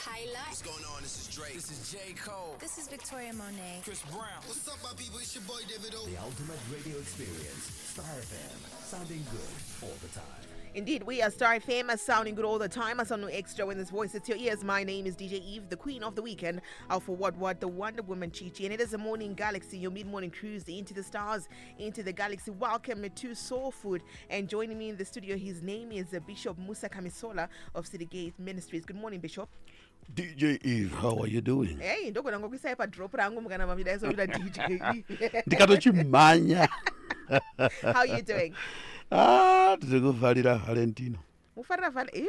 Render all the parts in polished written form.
Kyla. What's going on? This is Drake. This is J. Cole. This is Victoria Monet. Chris Brown. What's up, my people? It's your boy David O. The ultimate radio experience. Star FM. Sounding good all the time. Indeed, we are Star FM, sounding good all the time. I sound no extra when this voice hits your ears. My name is DJ Eve, the queen of the weekend. Out for what? The Wonder Woman Chichi. And it is a morning galaxy, your mid-morning cruise into the stars, into the galaxy. Welcome to Soul Food. And joining me in the studio, his name is Bishop Musa of City Gate Ministries. Good morning, Bishop. DJ Eve, how are you doing? Hey, ndoko nangokuisa pa drop rangu mukana mamida so DJ Eve. Ndikatochimanya. How you doing? Ndikuvalira Valentino. Mufarira vale.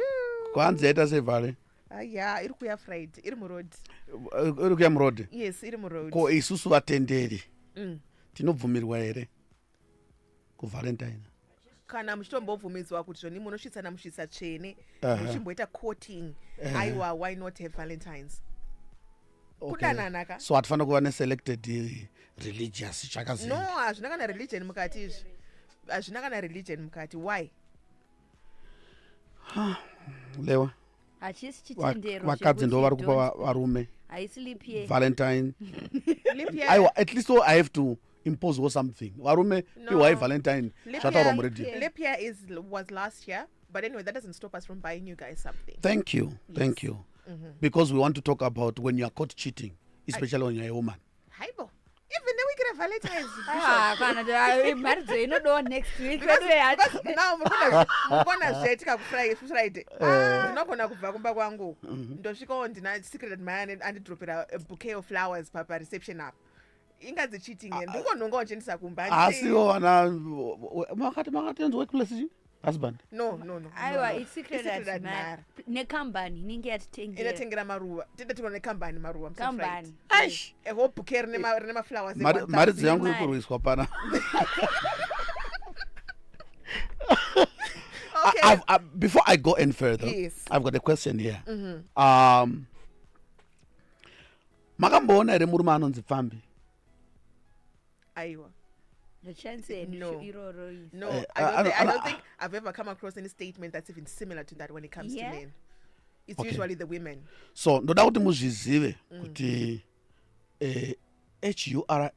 Kwanza eta sevale. Yeah, iri kuya Friday, iri mu road. Iri kuya mu road. Yes, iri mu road. Ko isusu vatenderi. Tinobvumirwa here ku Valentine. Kana muchitombobvumidzwa kuti zvoni munosvitsana musvitsa tsvene muchimboita courting aiwa why not have Valentines kudanana ka so hatifana kuva ne-selected religious chakazini no hazvina kana religion mukati izvi hazvina kana religion mukati why lewa hachisi chitendero vakadzi ndo vari kupa varume haisi leap year Valentine aiwa at least so I have to impose something varume iwai Valentine zvataura muredi leap year was last year, but anyway that doesn't stop us from buying you guys something. Thank you. Because we want to talk about when you are caught cheating, especially when you're a woman. Haibo, even then we get a Valentine's. Marriage inodo next week because now mukona zvetika ku Friday ndinogona kubva kumba kwangu ndosvikawo ndina secret admirer andidropera a bouquet of flowers papa reception up ingadzi cheating and ndikononga uchendisa kumba asiwo wana makati workplace husband no aiwa it's secret admirer nekambani ninge yatitengera inatengera maruva tenda tikona nekambani maruva kambani aish a whole bouquet rine flowers mari yangu iri kurwiswa pana. Okay. Before I go any further, yes. I've got a question here. Makamboona here murume anonzi Pfambi? Aiwa. The chance no. No, I don't think I've ever come across any statement that's even similar to that when it comes to men. It's usually the women. So, ndoda kuti muzvizive kuti HURE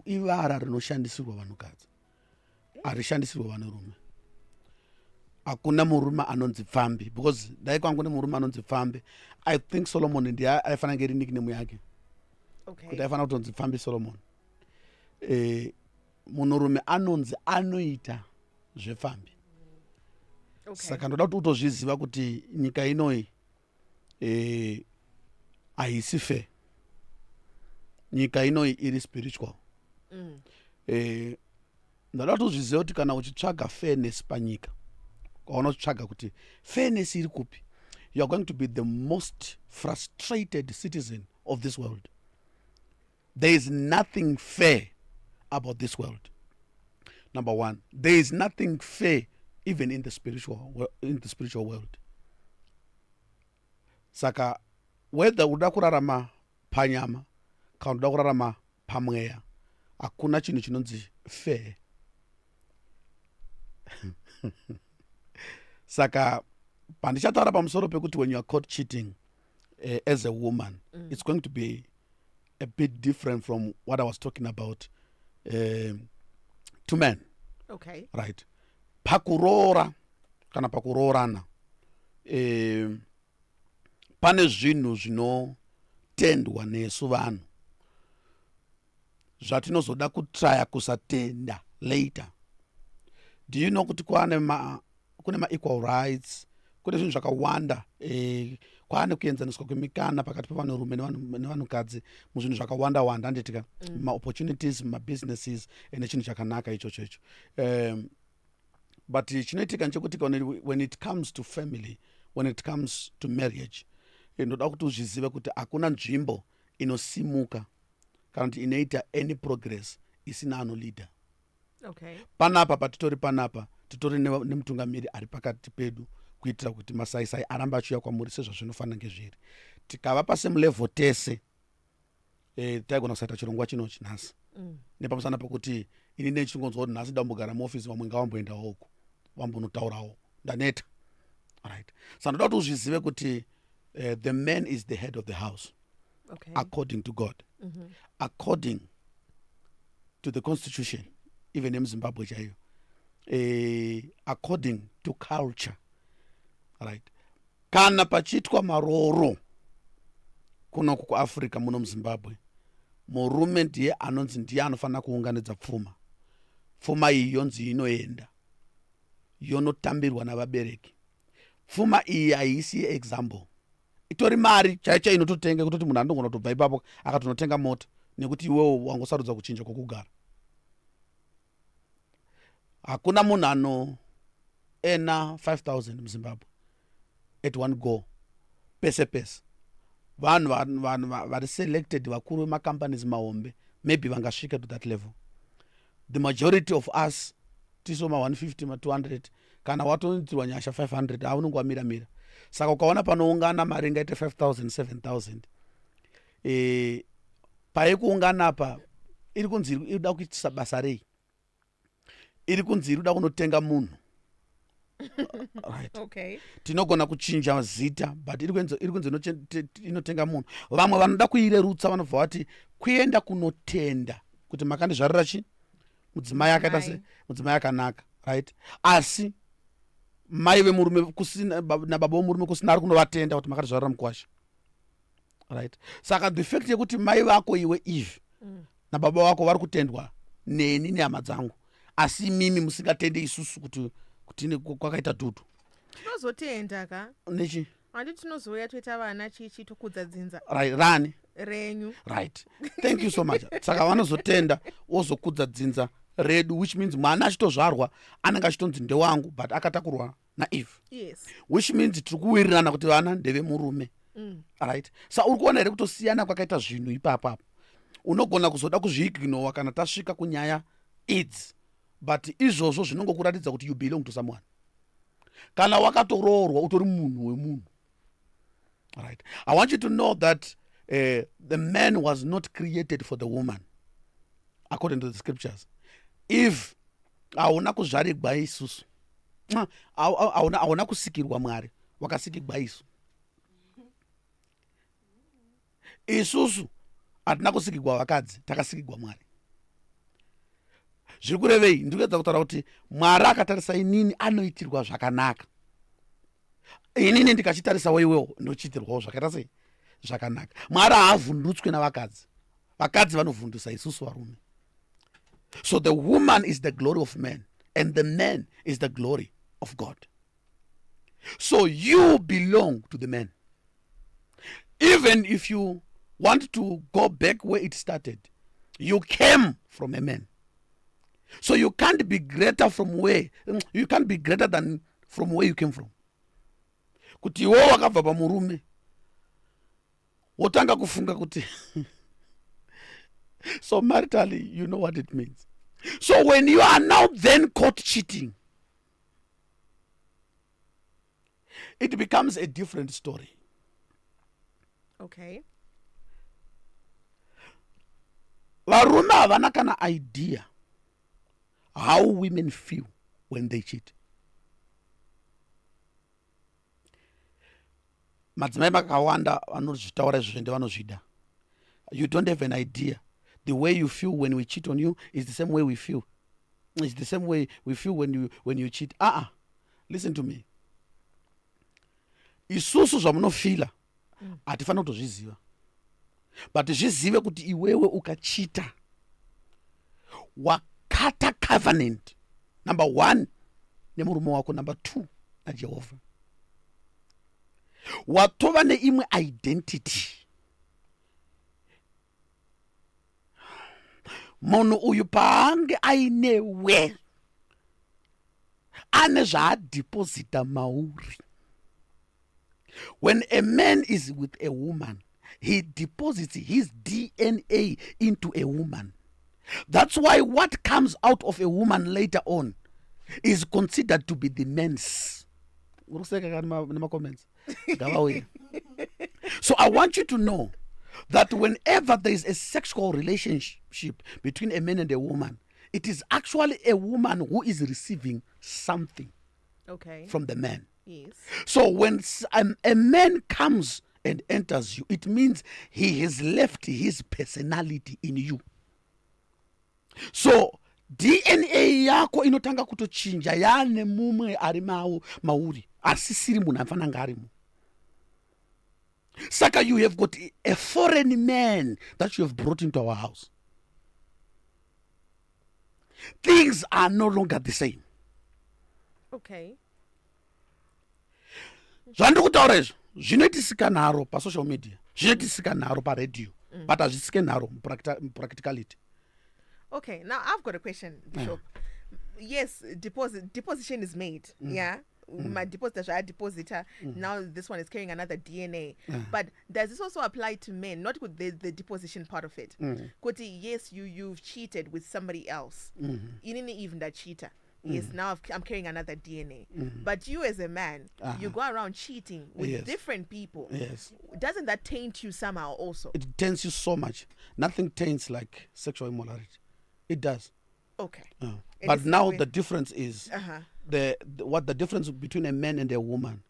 ivara rinoshandisirwa vanhukadzi. Harishandisirwa vanhurume. Hakuna murume anonzi Pfambi because dai kwangu ne murume anonzi Pfambi. I think Solomon ndiye aifana ngeri nickname yake. Okay. Kuti aifana kutonzi Pfambi Solomon. Munhurume anonzi anoita zvepfambi. Saka ndoda kuti utozviziva kuti nyika inoi haisi fair. Nyika inoi iri spiritual. Ndoda kuti uzvizive kuti kana uchitsvaga fairness panyika kwaona uchitsvaga kuti fairness iri kupi, you are going to be the most frustrated citizen of this world. There is nothing fair about this world. Number one, there is nothing fair even in the spiritual world. Saka whether uda kurarama panyama kana uda kurarama pamweya hakuna chinhu chinonzi fair. Saka pandichataura pamusoro pekuti when you are caught cheating as a woman, it's going to be a bit different from what I was talking about to men. Okay. Right. Pakurora kana pakurorana pane zvinhu zvinotendwa nesu vanhu zvatinozoda kutraya kusatenda later. Do you know kuti kune ma-equal rights, kune zvinhu zvakawanda kwane kuenzaniswa kwemikana pakati pavanhurume nevanhukadzi muzvinhu zvakawanda handitika ma-opportunities ma-businesses nechinhu chakanaka ichocho icho. But chinoitika nchekuti when it comes to family, when it comes to marriage, ndoda kuti uzvizive kuti hakuna nzvimbo inosimuka kana kuti inoita any progress isina anoleader. Okay. Panapa patitori panapa titori nemutungamiri ari pakati pedu kuitira kuti masaisai aramba achiuya kwamuri sezvazvinofanira ngezviri. Tikava pasemulevel tese taigona kusaita chirongwa chinochi nhasi nepamusana pekuti ini nechingonzwa kuti nhasi ndambogara muofisi vamwe ngavamboendawo uku vambonotaurawo ndaneta. Right. sanoda kuti uzvizive kuti the man is the head of the house, Okay. according to God, according to the constitution, even in Zimbabwe chaiyo, according to culture, right? Kana pachitwa maroro kunoku kuAfrica muno muZimbabwe, murume ndiye anonzi ndiye anofanira kuunganidza pfuma. Pfuma iyi yonzi inoenda yonotambirwa navabereki. Pfuma iyi haisi example, itori mari chaicha inototenga kutoti munhu anogona kutobva ipapo akatonotenga mota nekuti iwewo wangosarudza kuchinja kwokugara. Hakuna munhu anoena 5,000 muZimbabwe at one go pese pese. Vanhu vari selected vakuru vemacompanies mahombe maybe vangasvika to that level. The majority of us tisoma 150 200 kana watonzirwa nyasha 500 haunenge wamira. Saka ukaona panoungana mari ingaite 5,000 7,000 paikuungana apa iri kunzi inoda kuitisa basa rei, iri kunzi inoda kunotenga munhu. Right. Okay. Tinogona kuchinja zita but iri kunzi inotenga munhu. Vamwe vanoda kuirerutsa vanobva vati kuenda kunotenda kuti makandizvarira chi mudzimai akaita se mudzimai akanaka, right? Asi mai vemurume kusina nababa vomurume kusina ari kunovatenda kuti makatizvarira mukwasha, right? Saka the fact yekuti mai vako iwe Eve nababa vako vari kutendwa neni nehama dzangu, asi mimi musingatende isusu kuti kwakaita dudu. Tinozotenda ka Nechi? handi tinozouya toita vana chichi tokudza dzinza Right, rani? renyu. Right. Thank you so much. Saka vanozotenda wozokudza dzinza redu, which means mwana achitozvarwa anenge achitonzi ndewangu but akatakurwa naEve. Yes. Which means tiri kuwirirana kuti vana ndeve murume. Right. Sa uri kuona here kutosiyana kwakaita zvinhu ipapo. Unogona kuzoda kuzviignore kana tasvika kunyaya idzi, but izvozvo zvinongokuratidza kuti you belong to someone. Kana wakatoroorwa utori munhu wemunhu. Right. I want you to know that the man was not created for the woman, according to the scriptures. If hauna kuzvarigwa isusu, hauna kusikirwa Mwari, wakasikirwa isu. Isusu hatina kusikirwa vakadzi, takasikirwa Mwari. Zviri kurevei? Ndikuedza kutaura kuti Mwari akatarisa inini anoitirwa zvakanaka. Inini ndikachitarisawo iwewo ndochiitirwawo zvakaita sei? Zvakanaka. Mwari haavhundutswi navakadzi. Vakadzi vanovhundusa isusu varume. So the woman is the glory of man and the man is the glory of God. So you belong to the man. Even if you want to go back where it started, you came from a man. So you can't be greater than from where you came from. Kuti iwo wakabva pamurume wotanga kufunga kuti so maritally you know what it means. So when you are now then caught cheating, it becomes a different story. Okay. Varume havana kana idea how women feel when they cheat. Madzimai makawanda vanozvitaura izvo zvende vanozvida. You don't have an idea. The way you feel when we cheat on you is the same way we feel. It's the same way we feel when you cheat. Listen to me. Isusu zvamunofila hatifanira kutozviziva. But zvizive kuti iwewe ukachita wakata covenant. Number 1 nemurume wako, number 2 naJehovha. Watova neimwe identity. Munhu uyu paange ainewe ane zvaadhiposita mauri. When a man is with a woman, he deposits his DNA into a woman. That's why what comes out of a woman later on is considered to be the man's. So I want you to know that whenever there is a sexual relationship between a man and a woman, it is actually a woman who is receiving something Okay. from the man. Yes. So when a man comes and enters you, it means he has left his personality in you. So DNA yako inotanga kutochinja yane mumwe ari mauri asisiri munhu afananga arimo. Saka, you have got a foreign man that you have brought into our house. Things are no longer the same. Okay. Zvandikutaura izvo zvinoitisika nharo pasocial media, zvinoitisika nharo paradio, but hazvisike nharo mupracticality. Okay, now I've got a question, Bishop. Yes, deposition is made. Yeah. My depositor, I depositor. Now this one is carrying another DNA. But does this also apply to men? Not with the deposition part of it. Koti, yes, you've cheated with somebody else. You didn't even that cheater. Yes, now I'm carrying another DNA. But you as a man, you go around cheating with different people. Yes. Doesn't that taint you somehow also? It taints you so much. Nothing taints like sexual immorality. It does. Okay. But now the difference is what the difference between a man and a woman,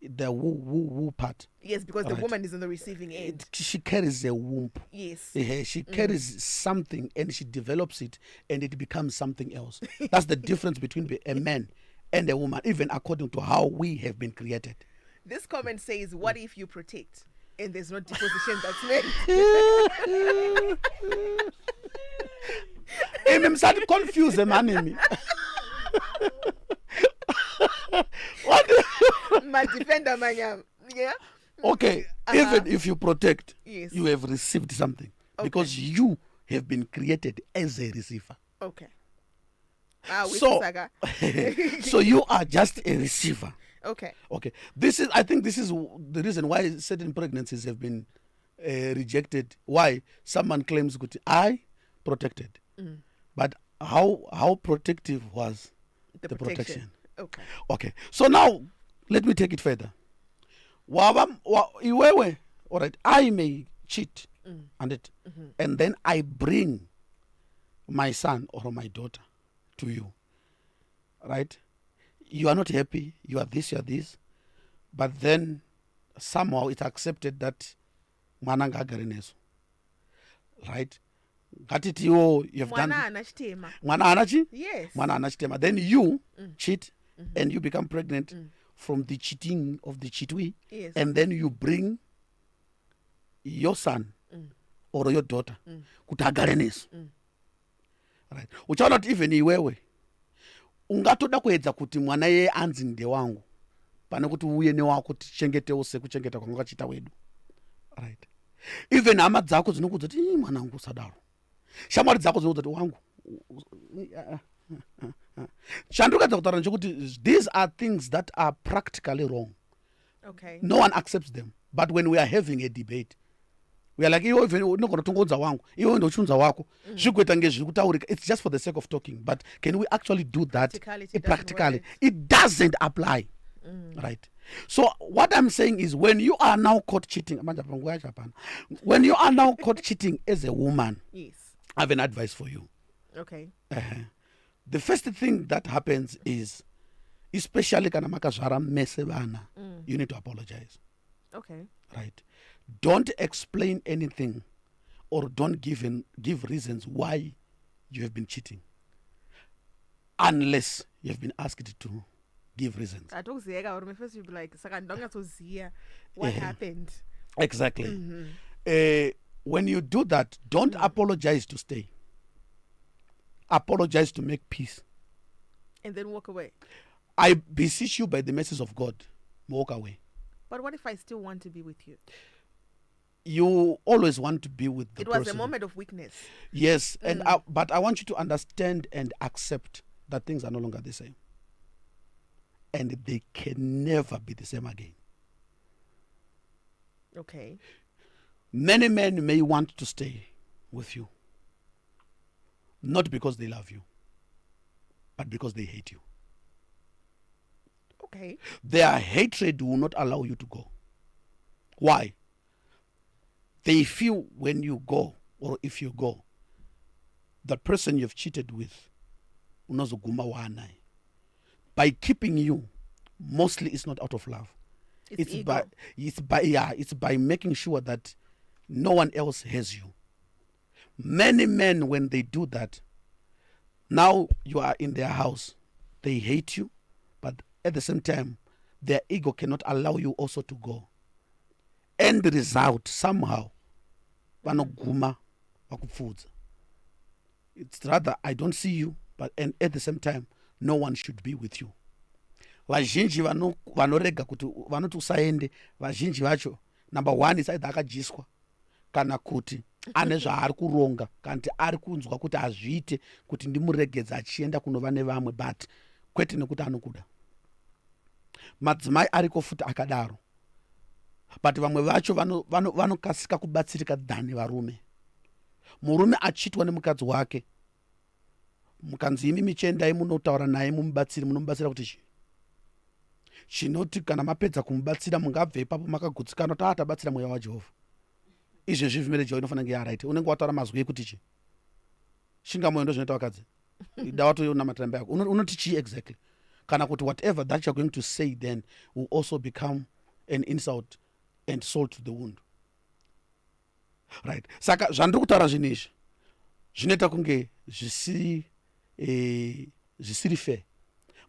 the woo part. Yes, because the woman is on the receiving end. She carries a womb. Yes. She carries something and she develops it and it becomes something else. That's the difference between a man and a woman, even according to how we have been created. This comment says, what if you protect and there's no deposition that's made? I'm starting to confuse the man in me. What? My defender, my yeah. Okay, even if you protect, Yes. you have received something because you have been created as a receiver. Okay. So you are just a receiver. Okay. Okay. I think this is the reason why certain pregnancies have been rejected. Why someone claims good, I protected, but how protective was the protection? Okay. Okay. So now let me take it further. Iwewe, all right, I may cheat and it, and then I bring my son or my daughter to you, right? You are not happy, you are this, but then somehow it's accepted that mwana ngagare neso, right? Ngatiti you've done mwana anachi? Yes. Mwana anachitema. Then you cheat and you become pregnant from the cheating of the cheatwi. Yes. And then you bring your son or your daughter kuti agare neso. Right. Uchaona not even iwewe ungatoda kuedza kuti mwana yeye anzi nde wangu pane kuti uye newako tichengetewo sekuchengeta kwangachita wedu. Right. Even hama dzako dzinokudza kuti mwanangu usadaro. Shamwari dzako dzinokudza kuti wangu. Chandukadza kutaura nchekuti these are things that are practically wrong. Okay. No one accepts them. But when we are having a debate, we are like, iwe even unogona kutongodza wangu, iwe ndochunza wako, zvikuita ngezviri kutaurika. It's just for the sake of talking. But can we actually do that practically? It doesn't apply. Right. So what I'm saying is when you are now caught cheating, when you are now caught cheating as a woman, Yes. I have an advice for you. Okay. The first thing that happens is, especially kana makazvara mese vana, you need to apologize. Okay. Right. Don't explain anything or don't give reasons why you have been cheating unless you have been asked to give reasons. I don't say first you'll be like, what happened? Exactly. When you do that, don't apologize to stay. Apologize to make peace. And then walk away. I beseech you by the mercies of God, walk away. But what if I still want to be with you? You always want to be with the person. It was a moment of weakness. Yes, and but I want you to understand and accept that things are no longer the same. And they can never be the same again. Okay. Many men may want to stay with you. Not because they love you, but because they hate you. Okay. Their hatred will not allow you to go. Why? They feel when you go, or if you go, the person you've cheated with, unozoguma wanae. By keeping you, mostly it's not out of love. It's ego. It's by making sure that no one else has you. Many men, when they do that, now you are in their house, they hate you, but at the same time, their ego cannot allow you also to go. End result, somehow, vanoguma vakupfudza. It's rather, I don't see you, but and at the same time, no one should be with you. Vazhinji vanorega kuti vanoti usaende, vazhinji vacho, number one is either akajiswa kana kuti ane zvaari kuronga kanti ari kunzwa kuti azviite kuti ndimuregedza achienda kunova nevamwe, but kwete nekuti anokuda. Madzimai ariko futi akadaro, but vamwe vacho vanokasika kubatsirika dhani varume. Murume achiitwa nemukadzi wake, mukanzi imi michiendai munotaura naye munomubatsira kuti chi chinoti kana mapedza kumubatsira mungabve ipapo makagutsikana kuti atabatsira mweya waJehovha. Izvezvi marriage inofanira kunge yaraiti. Unenge wataura mazwi ekuti chi shingamoyo ndo zvinoita vakadzi ida watoona matambe yako unoti chi exactly, kana kuti whatever that you're going to say then will also become an insult and salt to the wound. Right. Saka zvandiri kutaura zvinizvi zvinoita kunge zvisiri fair,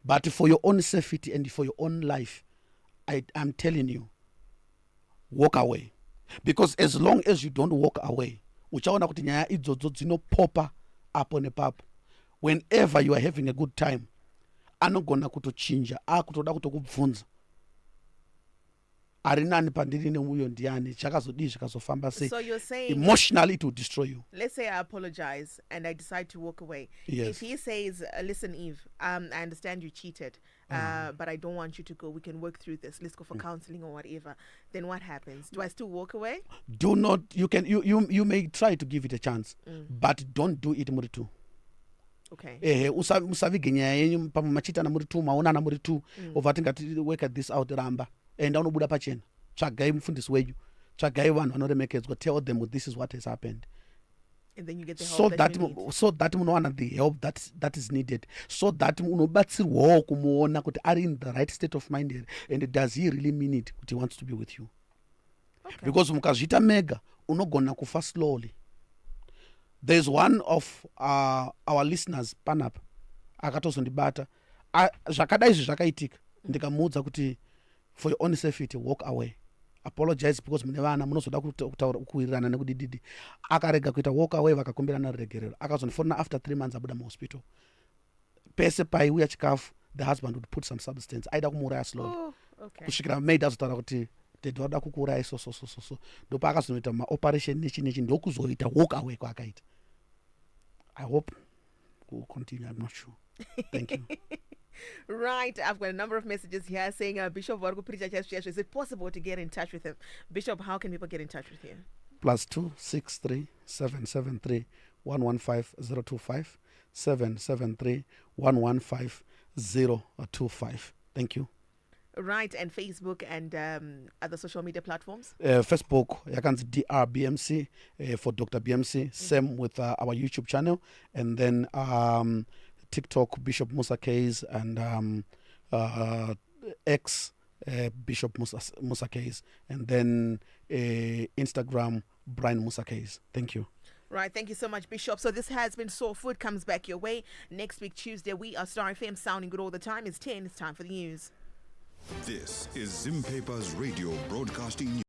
but for your own safety and for your own life, I'm telling you, walk away. Because as long as you don't walk away, uchaona kuti nyaya idzodzo dzinopopa apo nepapo. Whenever you are having a good time, anogona kutochinja, akutoda kutokubvunza. Arinani pandiri nemuyo ndiani, chakazodii zvikazofamba sei. So you're saying emotionally it will destroy you. Let's say I apologize and I decide to walk away. Yes. If he says, listen, Eve, I understand you cheated, but I don't want you to go. We can work through this. Let's go for counseling or whatever. Then what happens? Do I still walk away? Do not. You may try to give it a chance, but don't do it muri two. Okay. Usavige nyaya yenyu pamachitana muri two, maonana muri two, ovatingati work at this out ramba. And unobuda pachena. Tsvagai mufundisi wenyu. Tsvagai vanhu vanoremekedzwa. Tell them this is what has happened. And then you get the help that you need. So that munowana the help that is needed. So that unobatsirwawo kumuona kuti ari in the right state of mind, and does he really mean it kuti he wants to be with you. Okay. Because mukazvita mega unogona kufa slowly. There's one of our listeners panapa akatozondibata zvakadai izvi zvakaitika ndikamuudza kuti for your own safety walk away, apologize because mune vana munozoda kuwirirana nekudididi. Akarega kuita walk away, vakakumbirana regerero. Akazondifonera after 3 months abuda muhospital. Pese paiuya chikafu, the husband would put some substance aida kumuuraya slowly. Kusvikira maid azotaura kuti dedi wada kukuuraya so ndopa akazonoita maoperation nechi ndokuzoita walk away kwaakaita. I hope we'll continue. I'm not sure. Thank you. Right, I've got a number of messages here saying Bishop, is it possible to get in touch with him? Bishop, how can people get in touch with you? +263 773 115 025 773 115 025. Thank you. Right, and Facebook and other social media platforms? Facebook, yakanzi DRBMC for Dr. BMC. Same with our YouTube channel. And then TikTok, Bishop Musa Case, and X, Bishop Musa Case. And then Instagram, Brian Musa Case. Thank you. Right, thank you so much, Bishop. So this has been Soul Food, comes back your way next week, Tuesday. We are Star FM, sounding good all the time. It's 10, it's time for the news. This is Zim Paper's radio broadcasting news.